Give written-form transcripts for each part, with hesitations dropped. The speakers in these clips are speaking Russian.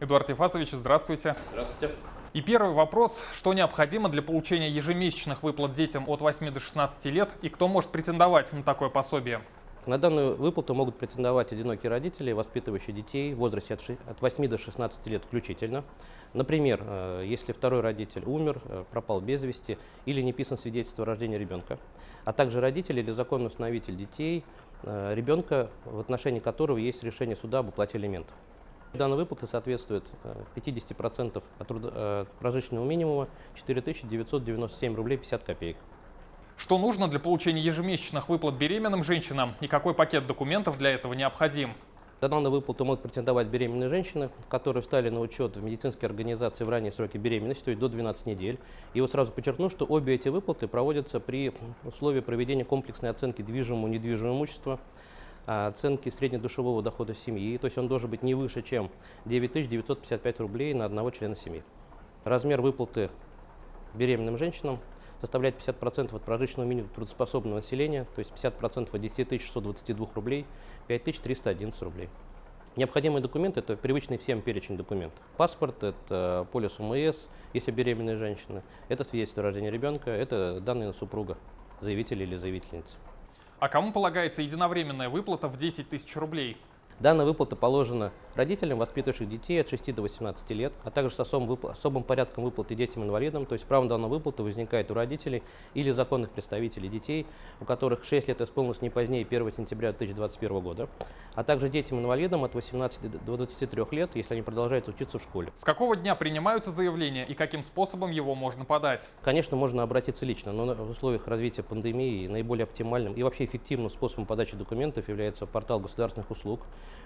Эдуард Ефасович, здравствуйте. Здравствуйте. И первый вопрос. Что необходимо для получения ежемесячных выплат детям от 8 до 16 лет и кто может претендовать на такое пособие? На данную выплату могут претендовать одинокие родители, воспитывающие детей в возрасте от 8 до 16 лет включительно. Например, если второй родитель умер, пропал без вести или не писан свидетельство о рождении ребенка, а также родитель или законный установитель детей, ребенка, в отношении которого есть решение суда об уплате алиментов. Данная выплата соответствует 50% от прожиточного минимума 4997 рублей 50 копеек. Что нужно для получения ежемесячных выплат беременным женщинам и какой пакет документов для этого необходим? На данную выплату могут претендовать беременные женщины, которые встали на учет в медицинские организации в ранние сроки беременности, то есть до 12 недель. И вот сразу подчеркну, что обе эти выплаты проводятся при условии проведения комплексной оценки движимого и недвижимого имущества, оценки среднедушевого дохода семьи, то есть он должен быть не выше, чем 9955 рублей на одного члена семьи. Размер выплаты беременным женщинам составляет 50% от прожиточного минимума трудоспособного населения, то есть 50% от 10 622 рублей, 5311 рублей. Необходимые документы – это привычный всем перечень документов. Паспорт, это полис УМС, если беременные женщины, это свидетельство о рождении ребенка, это данные на супруга, заявителя или заявительницы. А кому полагается единовременная выплата в 10 тысяч рублей? Данная выплата положена родителям, воспитывающих детей от 6 до 18 лет, а также с особым порядком выплаты детям-инвалидам. То есть право на данную выплату возникает у родителей или законных представителей детей, у которых 6 лет исполнилось не позднее 1 сентября 2021 года, а также детям-инвалидам от 18 до 23 лет, если они продолжают учиться в школе. С какого дня принимаются заявления и каким способом его можно подать? Конечно, можно обратиться лично, но в условиях развития пандемии наиболее оптимальным и вообще эффективным способом подачи документов является портал государственных услуг.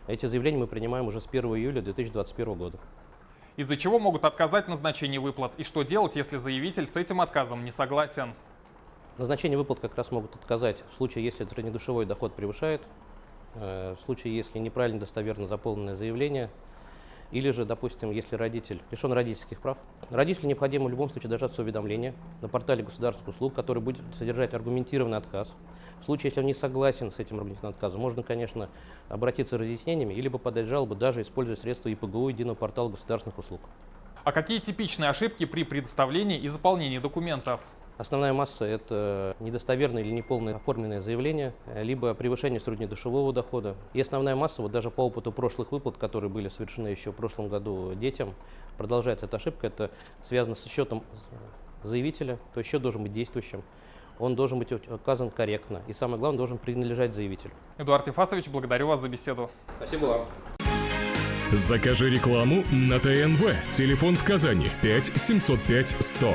Эти заявления мы принимаем уже с 1 июля 2021 года. Из-за чего могут отказать в назначении выплат и что делать, если заявитель с этим отказом не согласен? Назначение выплат как раз могут отказать в случае, если среднедушевой доход превышает, в случае, если неправильно достоверно заполненное заявление, или же, допустим, если родитель лишен родительских прав. Родителю необходимо в любом случае дождаться уведомления на портале государственных услуг, который будет содержать аргументированный отказ. В случае, если он не согласен с этим аргументированным отказом, можно, конечно, обратиться с разъяснениями, либо подать жалобу, даже используя средства ИПГУ, единого портала государственных услуг. А какие типичные ошибки при предоставлении и заполнении документов? Основная масса – это недостоверное или неполное оформленное заявление, либо превышение среднедушевого дохода. И основная масса, вот даже по опыту прошлых выплат, которые были совершены еще в прошлом году детям, продолжается эта ошибка, это связано с счетом заявителя, то есть счет должен быть действующим, он должен быть указан корректно и, самое главное, должен принадлежать заявителю. Эдуард Ефасович, благодарю вас за беседу. Спасибо вам. Закажи рекламу на ТНВ. Телефон в Казани 5 705 100.